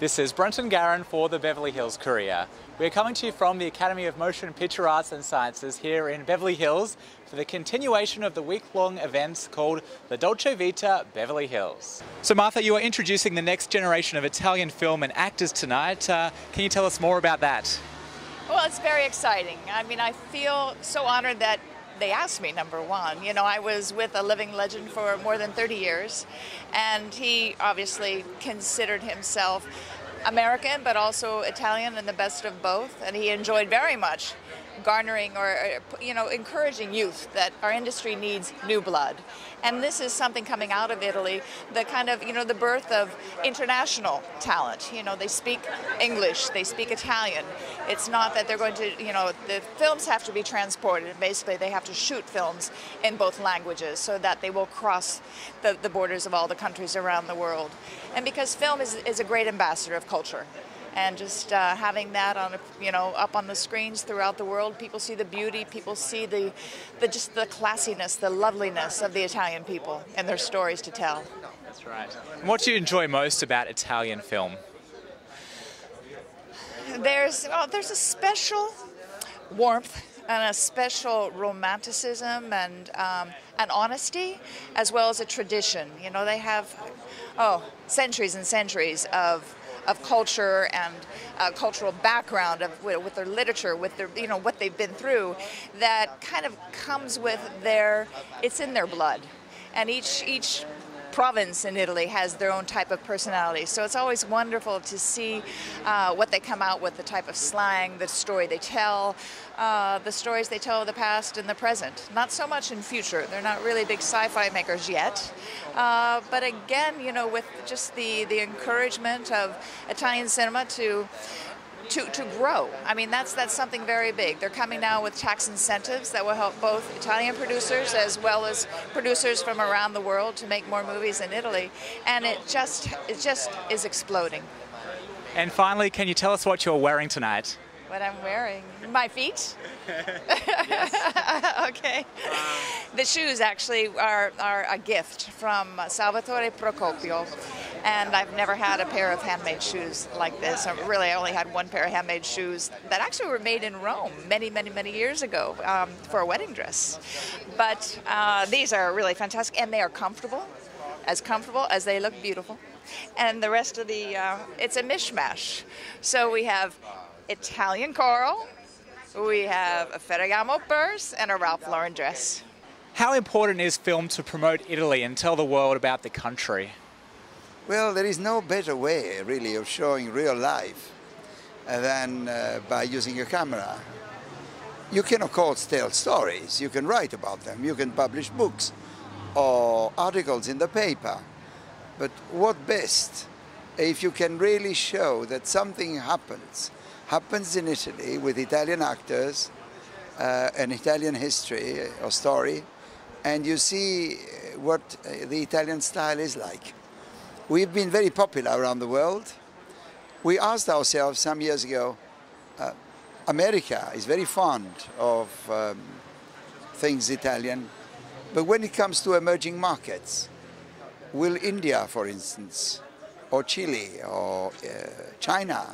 This is Brenton Garron for the Beverly Hills Courier. We're coming to you from the Academy of Motion Picture Arts and Sciences here in Beverly Hills for the continuation of the week-long events called the Dolce Vita Beverly Hills. So Martha, you are introducing the next generation of Italian film and actors tonight. Can you tell us more about that? Well, it's very exciting. I mean, I feel so honored that they asked me, number one. You know, I was with a living legend for more than 30 years, and he obviously considered himself American, but also Italian and the best of both, and he enjoyed very much garnering or, encouraging youth that our industry needs new blood. And this is something coming out of Italy, the kind of, the birth of international talent. You know, they speak English, they speak Italian. It's not that they're going to, the films have to be transported. Basically, they have to shoot films in both languages so that they will cross the borders of all the countries around the world. And because film is a great ambassador of culture. And just having that on, up on the screens throughout the world, people see the beauty, people see just the classiness, the loveliness of the Italian people and their stories to tell. That's right. And what do you enjoy most about Italian film? There's a special warmth and a special romanticism and honesty, as well as a tradition. You know, they have centuries and centuries of culture and cultural background with their literature, with their what they've been through, that kind of comes with it's in their blood, and each province in Italy has their own type of personality. So it's always wonderful to see what they come out with, the type of slang, the story they tell, the stories they tell of the past and the present. Not so much in future. They're not really big sci-fi makers yet. But again, with just the encouragement of Italian cinema to grow. I mean, that's something very big. They're coming now with tax incentives that will help both Italian producers as well as producers from around the world to make more movies in Italy. And it just is exploding. And finally, can you tell us what you're wearing tonight? What I'm wearing? My feet? Okay. The shoes actually are a gift from Salvatore Procopio, and I've never had a pair of handmade shoes like this. I only had one pair of handmade shoes that actually were made in Rome many, many, many years ago for a wedding dress. But these are really fantastic, and they are comfortable as they look beautiful. And the rest of it's a mishmash. So we have Italian coral, we have a Ferragamo purse, and a Ralph Lauren dress. How important is film to promote Italy and tell the world about the country? Well, there is no better way, really, of showing real life than by using a camera. You can, of course, tell stories. You can write about them. You can publish books or articles in the paper. But what best if you can really show that something happens in Italy with Italian actors, an Italian history or story, and you see what the Italian style is like. We've been very popular around the world. We asked ourselves some years ago, America is very fond of things Italian, but when it comes to emerging markets, will India, for instance, or Chile, or China,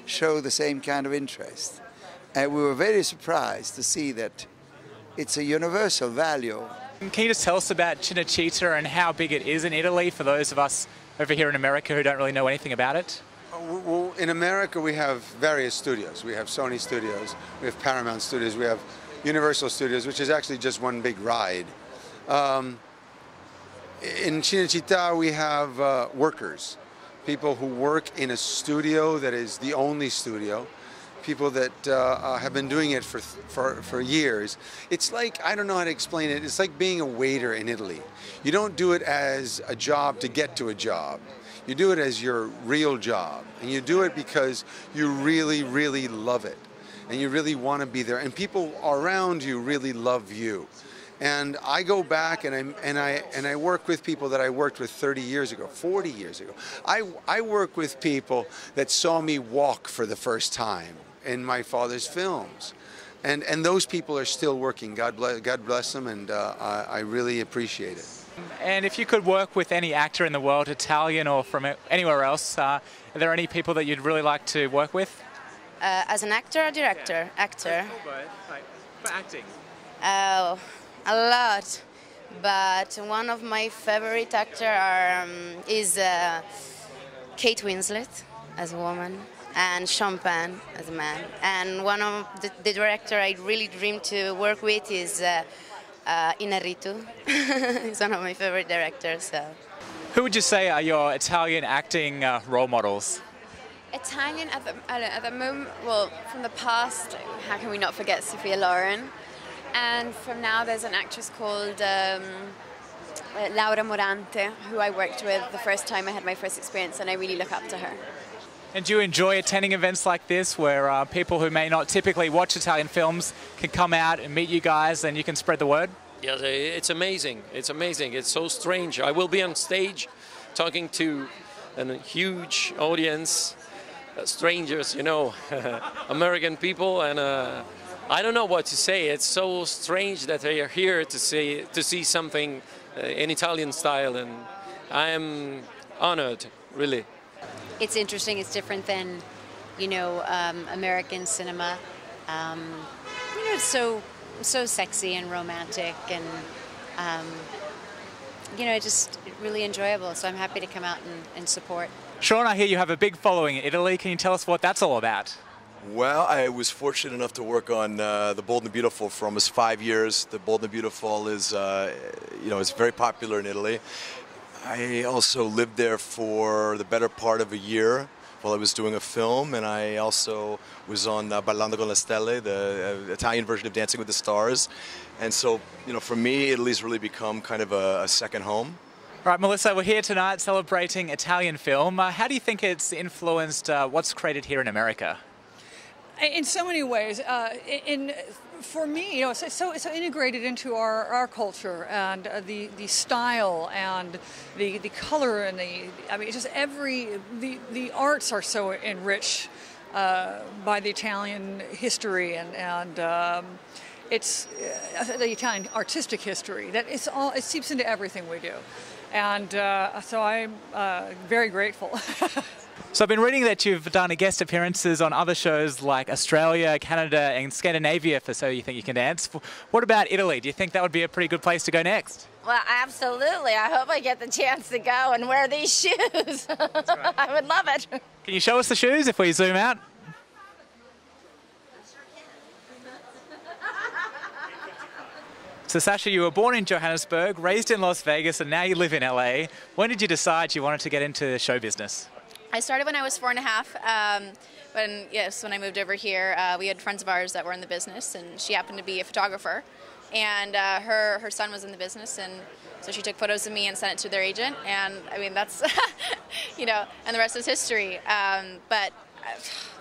show the same kind of interest? And we were very surprised to see that it's a universal value. Can you just tell us about Cinecittà and how big it is in Italy for those of us over here in America who don't really know anything about it? Well, in America we have various studios. We have Sony Studios, we have Paramount Studios, we have Universal Studios, which is actually just one big ride. In Cinecittà we have workers, people who work in a studio that is the only studio, people that have been doing it for years. It's like, I don't know how to explain it, it's like being a waiter in Italy. You don't do it as a job to get to a job. You do it as your real job, and you do it because you really, really love it, and you really want to be there, and people around you really love you. And I go back and I work with people that I worked with 30 years ago, 40 years ago. I work with people that saw me walk for the first time in my father's films. And those people are still working. God bless them, and I really appreciate it. And if you could work with any actor in the world, Italian or from anywhere else, are there any people that you'd really like to work with? As an actor or director? Actor. For acting. Oh, a lot. But one of my favorite actors is Kate Winslet as a woman and Sean Penn as a man. And one of the director I really dream to work with is Inarritu. He's one of my favorite directors. So. Who would you say are your Italian acting role models? Italian at the moment, well, from the past, how can we not forget Sophia Loren? And from now, there's an actress called Laura Morante, who I worked with the first time I had my first experience, and I really look up to her. And do you enjoy attending events like this where people who may not typically watch Italian films can come out and meet you guys and you can spread the word? Yeah, it's amazing. It's amazing. It's so strange. I will be on stage talking to a huge audience, strangers, you know, American people, and I don't know what to say. It's so strange that they are here to see something in Italian style, and I am honored, really. It's interesting. It's different than, you know, American cinema. You know, it's so sexy and romantic, and you know, just really enjoyable. So I'm happy to come out and support. Sean, I hear you have a big following in Italy. Can you tell us what that's all about? Well, I was fortunate enough to work on The Bold and the Beautiful for almost 5 years. The Bold and the Beautiful is, you know, it's very popular in Italy. I also lived there for the better part of a year while I was doing a film, and I also was on Ballando con le Stelle, the Italian version of Dancing with the Stars. And so, you know, for me, Italy's really become kind of a second home. Right, Melissa, we're here tonight celebrating Italian film. How do you think it's influenced what's created here in America? In so many ways. For me, you know, it's so integrated into our culture, and the style and the color and I mean, it's just the arts are so enriched by the Italian history and it's the Italian artistic history that it seeps into everything we do, and so I'm very grateful. So I've been reading that you've done guest appearances on other shows like Australia, Canada and Scandinavia for So You Think You Can Dance. What about Italy? Do you think that would be a pretty good place to go next? Well, absolutely. I hope I get the chance to go and wear these shoes. That's right. I would love it. Can you show us the shoes if we zoom out? So Sasha, you were born in Johannesburg, raised in Las Vegas, and now you live in LA. When did you decide you wanted to get into show business? I started when I was 4.5. When I moved over here, we had friends of ours that were in the business, and she happened to be a photographer. And her son was in the business, and so she took photos of me and sent it to their agent. And I mean, that's, you know, and the rest is history. But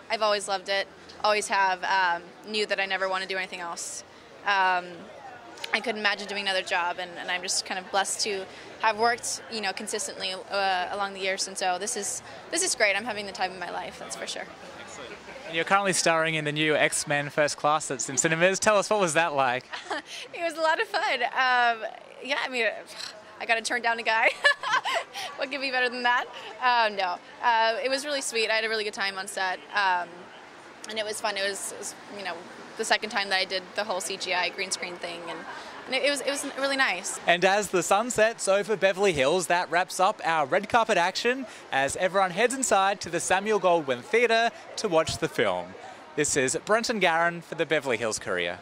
I've always loved it, always have. Knew that I never want to do anything else. I couldn't imagine doing another job, and I'm just kind of blessed to have worked, you know, consistently along the years. And so this is great. I'm having the time of my life, that's for sure. Excellent. And you're currently starring in the new X-Men First Class that's in cinemas. Tell us, what was that like? It was a lot of fun. Yeah, I mean, I got to turn down a guy. What could be better than that? No, it was really sweet. I had a really good time on set, and it was fun. It was, you know, the second time that I did the whole CGI green screen thing, and it was really nice. And as the sun sets over Beverly Hills, that wraps up our red carpet action as everyone heads inside to the Samuel Goldwyn Theatre to watch the film. This is Brenton Garron for the Beverly Hills Courier.